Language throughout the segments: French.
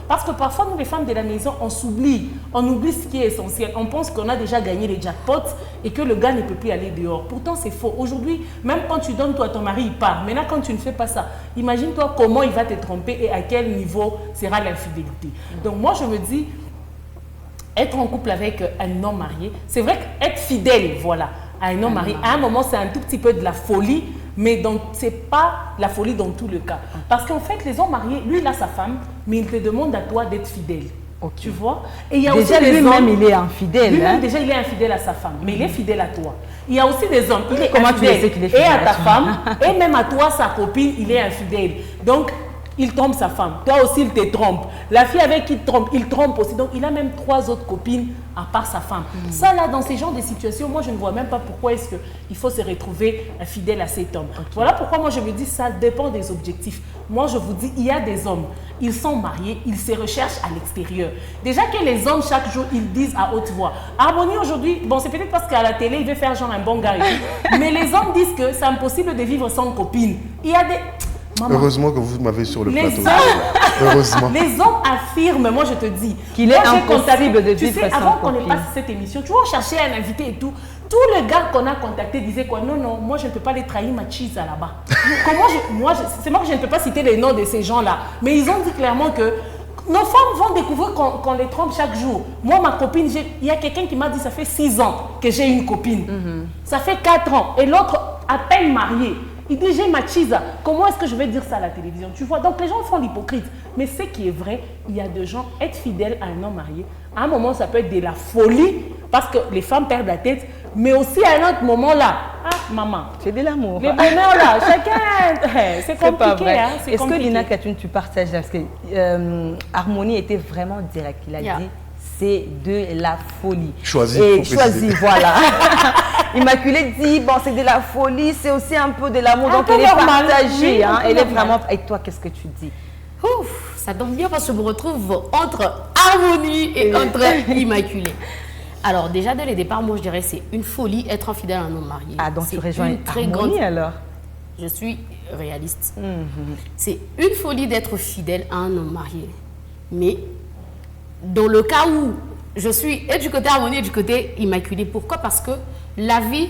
Parce que parfois, nous, les femmes de la maison, on s'oublie. On oublie ce qui est essentiel. On pense qu'on a déjà gagné les jackpots et que le gars ne peut plus aller dehors. Pourtant, c'est faux. Aujourd'hui, même quand tu donnes toi à ton mari, il part. Maintenant, quand tu ne fais pas ça, imagine-toi comment il va te tromper et à quel niveau sera l'infidélité. Donc, moi, je me dis, être en couple avec un homme marié, c'est vrai qu'être fidèle, voilà, à un homme marié, à un moment, c'est un tout petit peu de la folie. Mais ce n'est pas la folie dans tout le cas. Parce qu'en fait, les hommes mariés, lui, il a sa femme, mais il te demande à toi d'être fidèle. Okay. Tu vois? Et il y a déjà, lui-même, il est infidèle. Lui-même, déjà, il est infidèle à sa femme, mais il est fidèle à toi. Il y a aussi des hommes, il est Comment infidèle, tu sais qu'il est fidèle et à ta femme, et même à toi, sa copine, il est infidèle. Donc, il trompe sa femme. Toi aussi, il te trompe. La fille avec qui il trompe aussi. Donc, il a même 3 autres copines à part sa femme. Ça, là, dans ces genres de situations, moi, je ne vois même pas pourquoi est-ce qu'il faut se retrouver fidèle à cet homme. Okay. Voilà pourquoi moi, je me dis, ça dépend des objectifs. Moi, je vous dis, il y a des hommes, ils sont mariés, ils se recherchent à l'extérieur. Déjà que les hommes, chaque jour, ils disent à haute voix. Harmonie, aujourd'hui, bon, c'est peut-être parce qu'à la télé, il veut faire genre un bon gars et tout, mais les hommes disent que c'est impossible de vivre sans copine. Il y a des... Maman. Heureusement que vous m'avez sur le plateau. Heureusement. Les hommes affirment, moi je te dis, qu'il est impossible de vivre sans copine. Avant qu'on ait passé cette émission, tu vois, on cherchait un invité et tout. Tous les gars qu'on a contactés disaient quoi? Non, non, moi je ne peux pas les trahir ma cheese là-bas. C'est moi que je ne peux pas citer les noms de ces gens-là. Mais ils ont dit clairement que nos femmes vont découvrir qu'on les trompe chaque jour. Moi, ma copine, il y a quelqu'un qui m'a dit ça fait 6 ans que j'ai une copine. Ça fait 4 ans. Et l'autre, à peine mariée. Il dit, j'ai ma cheese. Comment est-ce que je vais dire ça à la télévision? Tu vois, donc les gens font l'hypocrite. Mais ce qui est vrai, il y a des gens, être fidèle à un homme marié, à un moment, ça peut être de la folie, parce que les femmes perdent la tête, mais aussi à un autre moment là, ah, maman. C'est de l'amour. Les bonheurs là, chacun, c'est compliqué. Hein, est-ce que Lina Catherine, tu partages? Parce que Harmonie était vraiment direct. Il a dit, c'est de la folie. Choisis, voilà. Immaculée dit, bon, c'est de la folie, c'est aussi un peu de l'amour, donc elle est normal, partagée. oui, hein, elle est vraiment... Et toi, qu'est-ce que tu dis? Ouf, ça tombe bien parce que je me retrouve entre Harmonie et entre Immaculée. Alors, déjà, dès le départ, moi, je dirais c'est une folie être infidèle à un homme marié. Ah, donc tu rejoins une très Harmonie, grande... alors? Je suis réaliste. C'est une folie d'être fidèle à un homme marié. Mais dans le cas où je suis et du côté Harmonie et du côté Immaculée, pourquoi? Parce que la vie,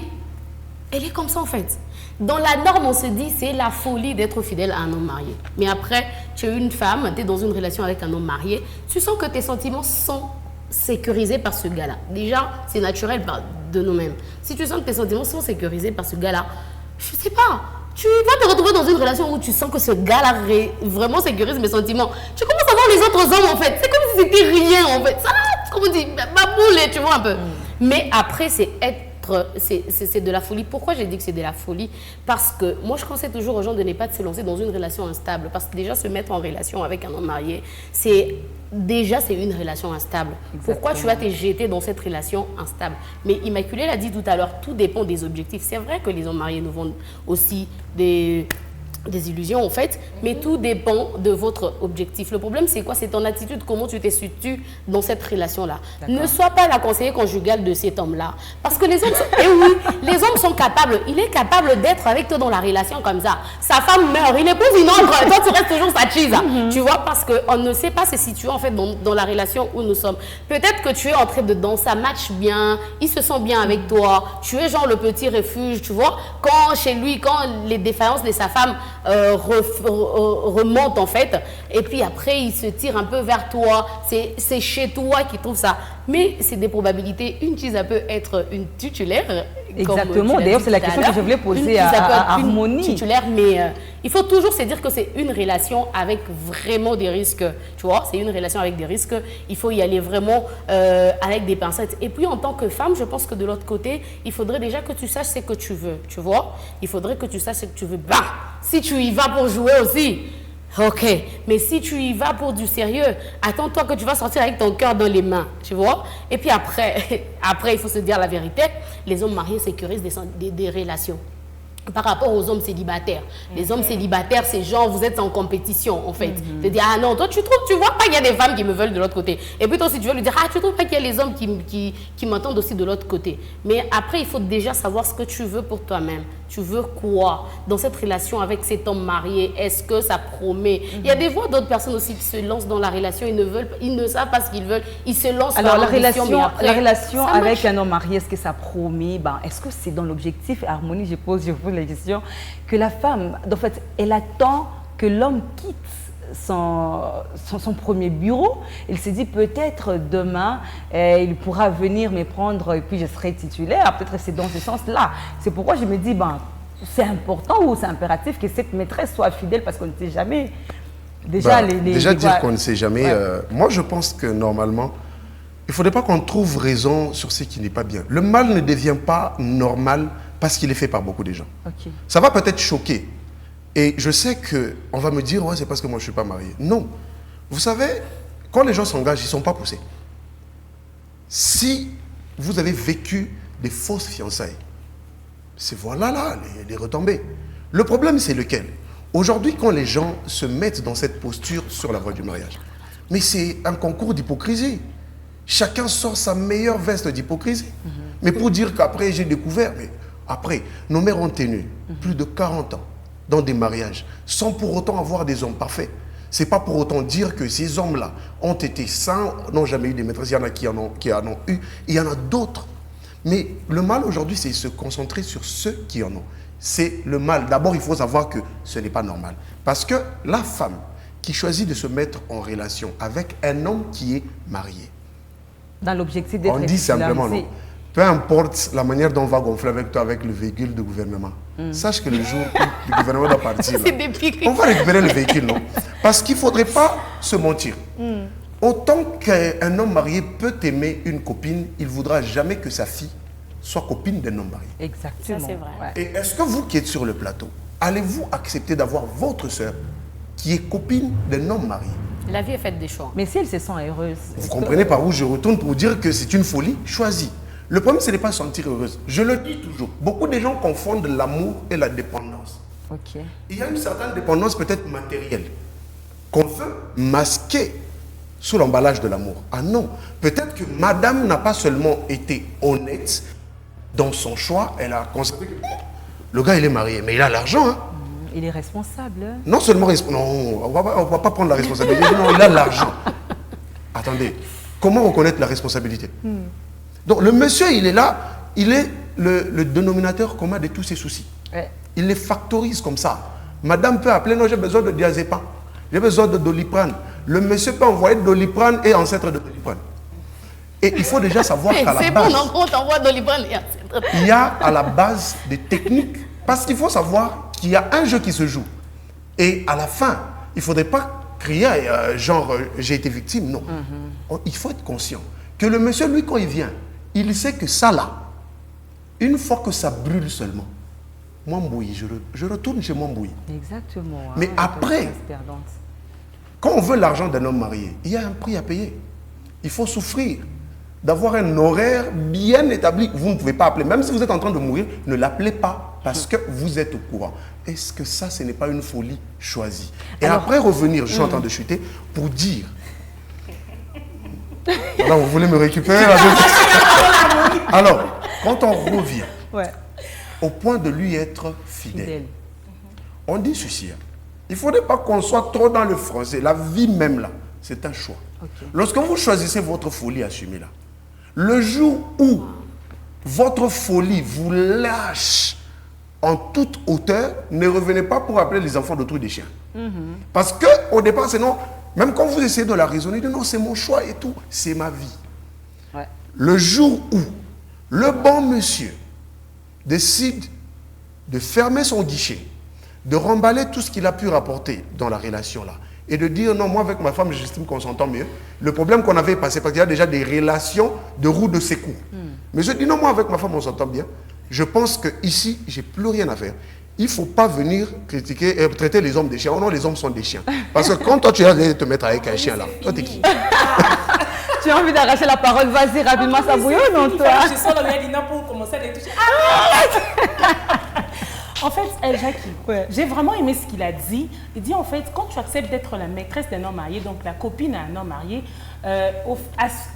elle est comme ça en fait. Dans la norme, on se dit c'est la folie d'être fidèle à un homme marié. Mais après, tu es une femme, tu es dans une relation avec un homme marié, tu sens que tes sentiments sont sécurisés par ce gars-là. Déjà, c'est naturel de nous-mêmes. Si tu sens que tes sentiments sont sécurisés par ce gars-là, je ne sais pas, tu vas te retrouver dans une relation où tu sens que ce gars-là vraiment sécurise mes sentiments. Tu commences à voir les autres hommes en fait. C'est comme si c'était rien en fait. Ça, comme on dit, ma boule, tu vois un peu. Mais après, c'est de la folie. Pourquoi j'ai dit que c'est de la folie? Parce que moi, je conseille toujours aux gens de ne pas se lancer dans une relation instable. Parce que déjà, se mettre en relation avec un homme marié, c'est une relation instable. Exactement. Pourquoi tu vas te jeter dans cette relation instable? Mais Immaculée l'a dit tout à l'heure, tout dépend des objectifs. C'est vrai que les hommes mariés nous vendent aussi des illusions en fait, mais tout dépend de votre objectif. Le problème c'est quoi? C'est ton attitude, comment tu te situes dans cette relation-là. Ne sois pas la conseillère conjugale de cet homme-là. Parce que les hommes, les hommes sont capables, il est capable d'être avec toi dans la relation comme ça. Sa femme meurt, il épouse une autre, toi tu restes toujours sa cheese. Tu vois, parce qu'on ne sait pas se situer en fait dans la relation où nous sommes. Peut-être que tu es en train de danser, ça match bien, il se sent bien avec toi, tu es genre le petit refuge, tu vois. Quand chez lui, quand les défaillances de sa femme remonte en fait, et puis après il se tire un peu vers toi, c'est chez toi qu'il trouve ça, mais c'est des probabilités. Une cheese peut être une titulaire. Exactement, d'ailleurs c'est la question que je voulais poser à Harmonie. Titulaire, mais il faut toujours se dire que c'est une relation avec vraiment des risques, tu vois, c'est une relation avec des risques, il faut y aller vraiment avec des pincettes. Et puis en tant que femme, je pense que de l'autre côté, il faudrait déjà que tu saches ce que tu veux, tu vois, il faudrait que tu saches ce que tu veux. Bah, si tu y vas pour jouer aussi, ok, mais si tu y vas pour du sérieux, attends-toi que tu vas sortir avec ton cœur dans les mains, tu vois. Et puis après, il faut se dire la vérité, les hommes mariés sécurisent des relations. par rapport aux hommes célibataires. Les hommes célibataires, c'est genre, vous êtes en compétition, en fait. De dire, ah non, toi, tu vois pas qu'il y a des femmes qui me veulent de l'autre côté. Et puis toi aussi, tu veux lui dire, ah, tu trouves pas qu'il y a les hommes qui m'entendent aussi de l'autre côté. Mais après, il faut déjà savoir ce que tu veux pour toi-même. Tu veux quoi dans cette relation avec cet homme marié? Est-ce que ça promet? Il y a des fois d'autres personnes aussi qui se lancent dans la relation, ils ne savent pas ce qu'ils veulent, ils se lancent Alors, par ambition, mais après, la relation ça avec marche. un homme marié, est-ce que ça promet? Est-ce que c'est dans l'objectif? Harmonie, je pose la question, que la femme, en fait, elle attend que l'homme quitte son premier bureau. Il se dit peut-être demain, il pourra venir me prendre et puis je serai titulaire. Peut-être c'est dans ce sens-là. C'est pourquoi je me dis, c'est important ou c'est impératif que cette maîtresse soit fidèle parce qu'on ne sait jamais. Déjà dire qu'on ne sait jamais, moi je pense que normalement, il ne faudrait pas qu'on trouve raison sur ce qui n'est pas bien. Le mal ne devient pas normal parce qu'il est fait par beaucoup de gens. Okay. Ça va peut-être choquer. Et je sais qu'on va me dire, ouais, c'est parce que moi je ne suis pas marié. Non. Vous savez, quand les gens s'engagent, ils ne sont pas poussés. Si vous avez vécu des fausses fiançailles, c'est voilà les retombées. Le problème, c'est lequel? Aujourd'hui, quand les gens se mettent dans cette posture sur la voie du mariage, mais c'est un concours d'hypocrisie. Chacun sort sa meilleure veste d'hypocrisie. Mais pour dire qu'après, j'ai découvert, mais après, nos mères ont tenu plus de 40 ans dans des mariages, sans pour autant avoir des hommes parfaits. Ce n'est pas pour autant dire que ces hommes-là ont été saints, n'ont jamais eu des maîtresses. Il y en a qui en ont eu, et il y en a d'autres. Mais le mal aujourd'hui, c'est se concentrer sur ceux qui en ont. C'est le mal. D'abord, il faut savoir que ce n'est pas normal. Parce que la femme qui choisit de se mettre en relation avec un homme qui est marié, dans l'objectif d'être on dit simplement non. Peu importe la manière dont on va gonfler avec toi avec le véhicule du gouvernement. Sache que le jour où le gouvernement doit partir, là, on va récupérer le véhicule, non? Parce qu'il ne faudrait pas se mentir. Autant qu'un homme marié peut aimer une copine, il ne voudra jamais que sa fille soit copine d'un homme marié. Exactement. Ça, c'est vrai. Ouais. Et est-ce que vous qui êtes sur le plateau, allez-vous accepter d'avoir votre sœur qui est copine d'un homme marié? La vie est faite des choix. Mais si elle se sent heureuse. Vous comprenez par où je retourne pour dire que c'est une folie? Choisis. Le problème, ce n'est pas se sentir heureuse. Je le dis toujours. Beaucoup de gens confondent l'amour et la dépendance. Ok. Il y a une certaine dépendance peut-être matérielle qu'on veut masquer sous l'emballage de l'amour. Ah non. Peut-être que madame n'a pas seulement été honnête dans son choix, elle a constaté que le gars, il est marié, mais il a l'argent, hein. Il est responsable. Non seulement non, on va pas prendre la responsabilité. Non, il a l'argent. Attendez, comment reconnaître la responsabilité? Donc le monsieur, il est là, il est le dénominateur commun de tous ses soucis. Ouais. Il les factorise comme ça. Madame peut appeler, non, j'ai besoin de diazépam, j'ai besoin de doliprane. Le monsieur peut envoyer doliprane et ancêtre de doliprane. Et il faut déjà savoir qu'à la C'est base, bon, on t'envoie doliprane et ancêtre. il y a à la base des techniques. Parce qu'il faut savoir qu'il y a un jeu qui se joue. Et à la fin, il ne faudrait pas crier j'ai été victime. Non. Il faut être conscient que le monsieur, lui, quand il vient, il sait que ça là, une fois que ça brûle seulement, moi mbouille, je retourne chez moi mbouille. Exactement. Mais après, quand on veut l'argent d'un homme marié, il y a un prix à payer. Il faut souffrir d'avoir un horaire bien établi. Vous ne pouvez pas appeler. Même si vous êtes en train de mourir, ne l'appelez pas parce que vous êtes au courant. Est-ce que ça, ce n'est pas une folie choisie? Et alors, après revenir, je suis en train de chuter, pour dire... Alors, vous voulez me récupérer? Alors, quand on revient au point de lui être fidèle, on dit ceci. Il ne faudrait pas qu'on soit trop dans le français. La vie même, là, c'est un choix. Okay. Lorsque vous choisissez votre folie, assumez-la. Le jour où votre folie vous lâche en toute hauteur, ne revenez pas pour appeler les enfants d'autrui des chiens. Parce qu'au départ, c'est non. Même quand vous essayez de la raisonner, non, c'est mon choix et tout, c'est ma vie. Ouais. Le jour où le bon monsieur décide de fermer son guichet, de remballer tout ce qu'il a pu rapporter dans la relation là, et de dire non, moi avec ma femme, j'estime qu'on s'entend mieux. Le problème qu'on avait passé, parce qu'il y a déjà des relations de roue de secours. Mais je dis non, moi avec ma femme, on s'entend bien. Je pense qu'ici, je n'ai plus rien à faire. Il ne faut pas venir critiquer et traiter les hommes des chiens. Oh non, les hommes sont des chiens. Parce que quand toi, tu as de te mettre avec un chien là, toi, t'es qui? Tu as envie d'arracher la parole, vas-y rapidement, ça bouillonne, non, toi? Je sors le Lina pour commencer à les toucher. En fait, Jackie, j'ai vraiment aimé ce qu'il a dit. Il dit en fait, quand tu acceptes d'être la maîtresse d'un homme marié, donc la copine à un homme marié,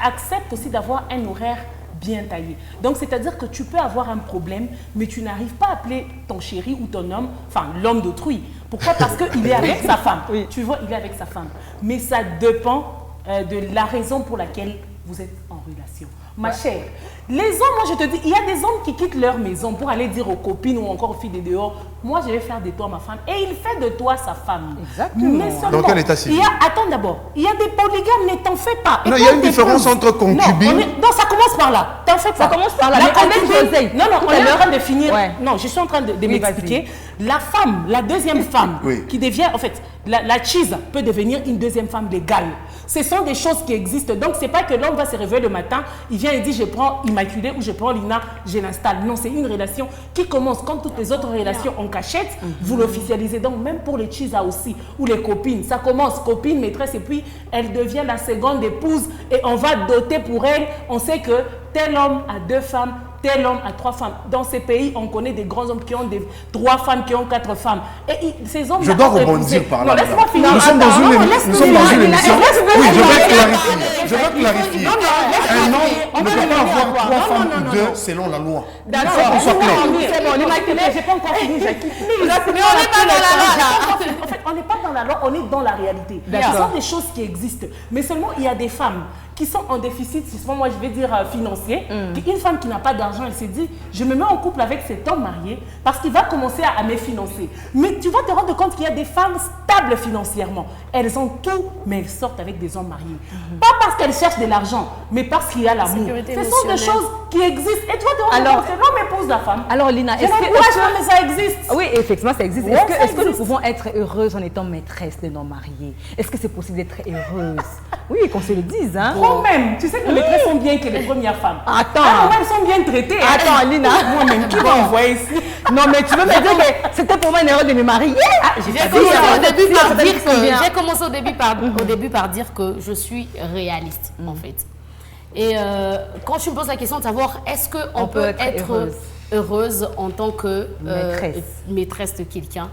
accepte aussi d'avoir un horaire bien taillé. Donc, c'est-à-dire que tu peux avoir un problème, mais tu n'arrives pas à appeler ton chéri ou ton homme, enfin l'homme d'autrui. Pourquoi? Parce qu'il est avec sa femme. Oui. Tu vois, il est avec sa femme. Mais ça dépend de la raison pour laquelle vous êtes en relation. Ma chère, les hommes, moi je te dis, il y a des hommes qui quittent leur maison pour aller dire aux copines ou encore aux filles de dehors, moi je vais faire de toi ma femme. Et il fait de toi sa femme. Exactement. Mais seulement, dans quel état civil? Attends d'abord, il y a des polygames, mais t'en fais pas. Non, il y a une différence entre concubine. Non, ça commence par là. T'en fais pas. Ça commence par là. Non, on est en train de finir. Ouais. Non, je suis en train de m'expliquer. La femme, la deuxième femme, qui devient, en fait, la cheese peut devenir une deuxième femme légale. Ce sont des choses qui existent. Donc, ce n'est pas que l'homme va se réveiller le matin, il vient et dit, je prends Immaculée ou je prends Lina, je l'installe. Non, c'est une relation qui commence comme toutes les autres relations en cachette. Vous l'officialisez. Donc, même pour les cheese aussi, ou les copines, ça commence copine, maîtresse, et puis elle devient la seconde épouse et on va doter pour elle. On sait que tel homme a 2 femmes, tel homme a 3 femmes. Dans ces pays, on connaît des grands hommes qui ont 3 femmes, qui ont 4 femmes. Et ces hommes... Je dois rebondir par là. Non, laisse-moi finir. Nous sommes dans une émission. Oui, je vais clarifier. Je vais clarifier. Un homme ne peut pas avoir 3 femmes ou 2 selon la loi. D'accord, on soit clair. C'est bon, l'Immaculée, je n'ai pas encore fini, Jackie. Mais on n'est pas dans la loi. En fait, on n'est pas dans la loi, on est dans la réalité. Ce sont des choses qui existent. Mais seulement, il y a des femmes qui sont en déficit, moi je vais dire financier, une femme qui n'a pas d'argent, elle s'est dit, je me mets en couple avec cet homme marié parce qu'il va commencer à me financer. Mais tu vas te rendre compte qu'il y a des femmes stables financièrement. Elles ont tout, mais elles sortent avec des hommes mariés. Pas parce qu'elles cherchent de l'argent, mais parce qu'il y a l'amour. Ce sont des choses qui existent. Et tu vas te rendre compte que l'homme épouse la femme. Alors Lina, est-ce que ça existe? Oui, effectivement, ça existe. Est-ce que nous pouvons être heureuses en étant maîtresse de nos mariés? Est-ce que c'est possible d'être heureuse? Oui, qu'on se le dise, hein? Quand même, tu sais que les maîtresses sont bien que les premières femmes. Attends. Elles sont bien traitées. Attends, Lina. Moi-même, qui va envoyer ici? Non, mais tu veux me dire que c'était pour moi une erreur de me marier? J'ai commencé au début par dire que je suis réaliste, en fait. Et quand tu me poses la question de savoir est-ce qu'on peut être heureuse en tant que maîtresse de quelqu'un,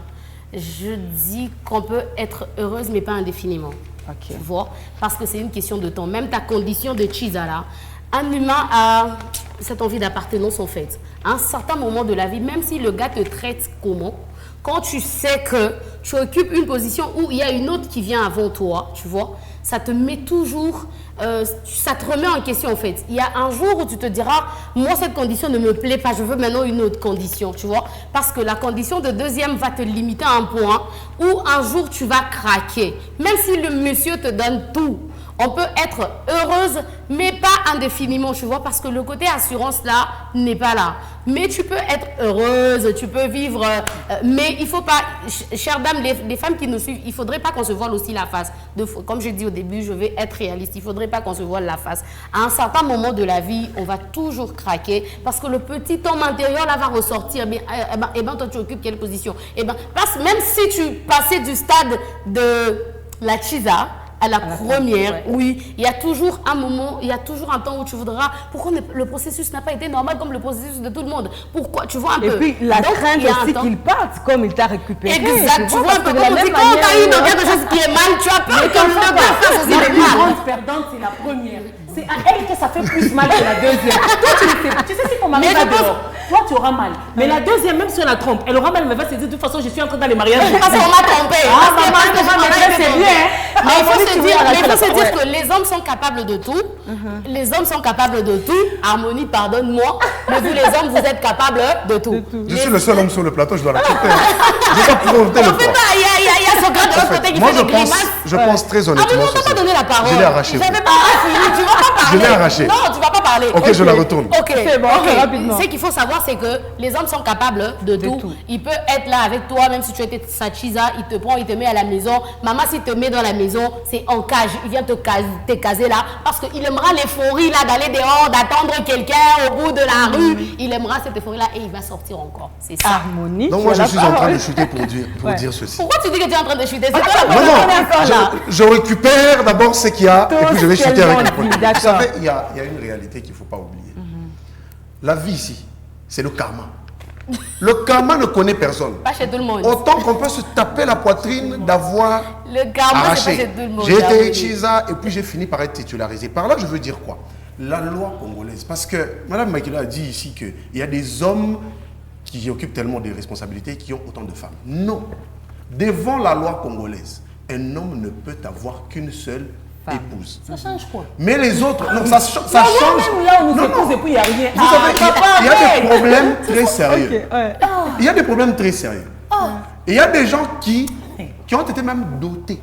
je dis qu'on peut être heureuse, mais pas indéfiniment. Tu vois, parce que c'est une question de temps. Même ta condition de Chizala, un humain a cette envie d'appartenance en fait. À un certain moment de la vie, même si le gars te traite comment, quand tu sais que tu occupes une position où il y a une autre qui vient avant toi, tu vois, ça te met toujours, ça te remet en question en fait. Il y a un jour où tu te diras, moi cette condition ne me plaît pas, je veux maintenant une autre condition, tu vois. Parce que la condition de deuxième va te limiter à un point où un jour tu vas craquer. Même si le monsieur te donne tout, on peut être heureuse, mais pas indéfiniment, tu vois, parce que le côté assurance là n'est pas là. Mais tu peux être heureuse, tu peux vivre, mais il ne faut pas, chères dames, les femmes qui nous suivent, il ne faudrait pas qu'on se voile aussi la face. Comme j'ai dit au début, je vais être réaliste, il ne faudrait pas qu'on se voile la face. À un certain moment de la vie, on va toujours craquer, parce que le petit homme intérieur là va ressortir. Eh ben, toi tu occupes quelle position? Eh ben, même si tu passais du stade de la Chiza à la première, oui, il y a toujours un moment, il y a toujours un temps où tu voudras, pourquoi le processus n'a pas été normal comme le processus de tout le monde? Pourquoi? Tu vois un peu. Et puis la crainte aussi qu'il parte comme il t'a récupéré. Exact, tu vois un peu comme on dit, quand tu as eu quelque chose qui est mal, tu as peur que le gars fasse aussi le mal. La plus grande perdante, c'est la première. C'est à elle que ça fait plus mal que la deuxième. Toi, tu le sais. Tu sais, si ton mari va dehors, toi, tu auras mal. Mais la deuxième, même si on la trompe, elle aura mal, mais elle va se dire, de toute façon, je suis en train d'aller marier. Parce qu'on m'a trompé. Ah, maman, c'est bien. Mais il faut se dire que les hommes sont capables de tout. Les hommes sont capables de tout. Harmonie, pardonne-moi. Mais vous, les hommes, vous êtes capables de tout. Je suis le seul homme sur le plateau, je dois l'accepter. Je ne vais pas prouver le poids. Il y a ce gars de l'autre côté qui fait des grimaces. Je pense très honnêtement. Ah, mais non, on t'a pas donné la parole. Je l'ai arraché. J'avais pas fini. Tu vas pas parler. Je l'ai arraché. Non, tu vas pas parler. Ok, je la retourne. Ok, c'est bon, rapidement. Ce qu'il faut savoir, c'est que les hommes sont capables de tout. Il peut être là avec toi, même si tu étais sa chisa, il te prend, il te met à la maison. Maman, s'il te met dans la maison, c'est en cage. Il vient te caser là parce qu'il aimera l'euphorie là d'aller dehors, d'attendre quelqu'un au bout de la rue. Il aimera cette euphorie là et il va sortir encore. C'est ça. Harmonie. Donc moi, je suis en train de chuter pour dire ceci. Pourquoi tu dis que tu es en train de chuter? Non, je récupère d'abord ce qu'il y a et puis je vais chuter avec le point. Vous savez, il y a une réalité qu'il ne faut pas oublier. La vie ici, c'est le karma. Le karma ne connaît personne. Pas chez tout le monde. Autant qu'on peut se taper la poitrine d'avoir le karma, c'est pas chez tout le monde. J'ai été Chiza et puis j'ai fini par être titularisé. Par là, je veux dire quoi? La loi congolaise. Parce que Mme Makila a dit ici qu'il y a des hommes qui occupent tellement de responsabilités qui ont autant de femmes. Non. Devant la loi congolaise, un homme ne peut avoir qu'une seule épouse. Ça change quoi? Mais les autres, non, ça change. Même là, on nous épouse et puis il n'y a rien. Vous savez, il y a des problèmes très sérieux. Il y a des problèmes très sérieux. Et il y a des gens qui ont été même dotés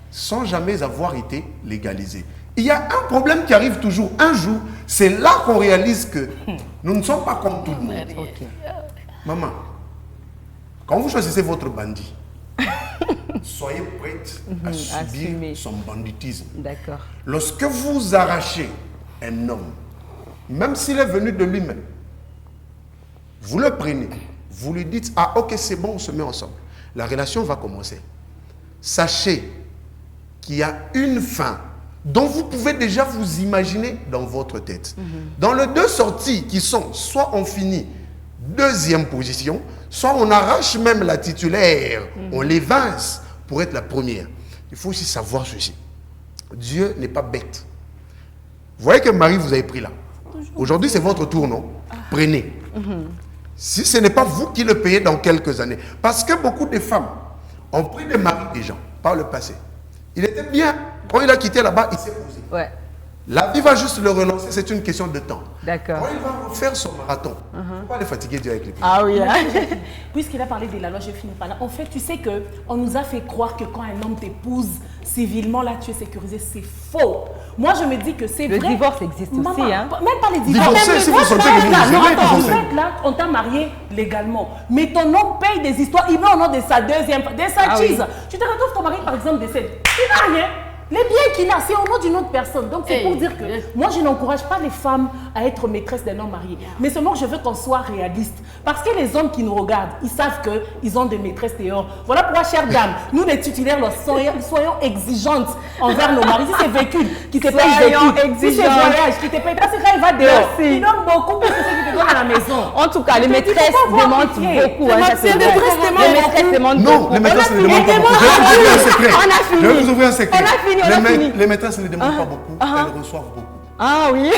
sans jamais avoir été légalisés. Il y a un problème qui arrive toujours. Un jour, c'est là qu'on réalise que nous ne sommes pas comme tout le monde. Maman, quand vous choisissez votre bandit, soyez prête à subir son banditisme. D'accord. Lorsque vous arrachez un homme, même s'il est venu de lui-même, vous le prenez, vous lui dites, ah ok c'est bon, on se met ensemble. La relation va commencer. Sachez qu'il y a une fin dont vous pouvez déjà vous imaginer dans votre tête. Dans les deux sorties qui sont, soit on finit deuxième position, soit on arrache même la titulaire, on l'évince pour être la première. Il faut aussi savoir ceci. Dieu n'est pas bête. Vous voyez que Marie vous avez pris là. Aujourd'hui, c'est votre tour, non? Prenez. Si ce n'est pas vous qui le payez dans quelques années. Parce que beaucoup de femmes ont pris des maris des gens par le passé. Il était bien. Quand il a quitté là-bas, il s'est posé. Ouais. La vie va juste le relancer, c'est une question de temps. D'accord. Quand il va refaire son marathon, il ne faut pas aller fatiguer Dieu avec les pieds. Ah oui. Puisqu'il a parlé de la loi, je finis par là. En fait, tu sais qu'on nous a fait croire que quand un homme t'épouse civilement, là, tu es sécurisé. C'est faux. Moi, je me dis que c'est vrai. Le divorce existe Maman, aussi. Hein? Même pas les divorces. Divorcer, si vous sentez que Là, vous non, aimez, attends, en divorcer. fait, là, on t'a marié légalement. Mais ton homme paye des histoires. Il met au nom de sa deuxième, de sa cheese. Oui. Tu te retrouves ton mari, par exemple, décède. Il n'a rien. Les biens qu'il a, c'est au nom d'une autre personne. Donc, c'est pour dire que moi, je n'encourage pas les femmes à être maîtresses d'un homme marié. Mais seulement, je veux qu'on soit réaliste. Parce que les hommes qui nous regardent, ils savent qu'ils ont des maîtresses dehors. Voilà pourquoi, chères dames, nous, les titulaires, soyons exigeantes envers nos maris. Si c'est véhicule qui te paye véhicule, si c'est voyage qui te paye, parce que quand il va dehors, il donne beaucoup plus que ce qu'il te donne à la maison. En tout cas, les maîtresses demandent beaucoup. Hein, Les maîtresses demandent Non, les maîtresses ne demandent pas beaucoup. Je vais vous ouvrir un secret. On a fini. Les maîtresses ne demandent pas beaucoup, elles reçoivent beaucoup. Ah oui,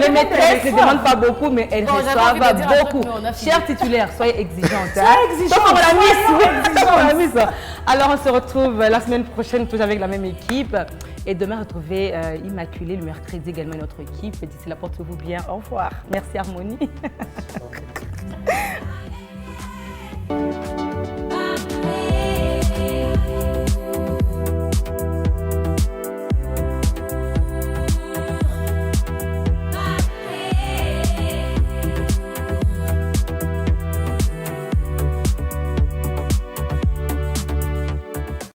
les maîtresses ne demandent pas beaucoup, mais elles reçoivent beaucoup. Chers titulaires, soyez exigeantes. Soyez exigeantes. Alors on se retrouve la semaine prochaine, toujours avec la même équipe. Et demain, retrouvez Immaculée, le mercredi également notre équipe. D'ici là, portez-vous bien. Au revoir. Merci Harmonie.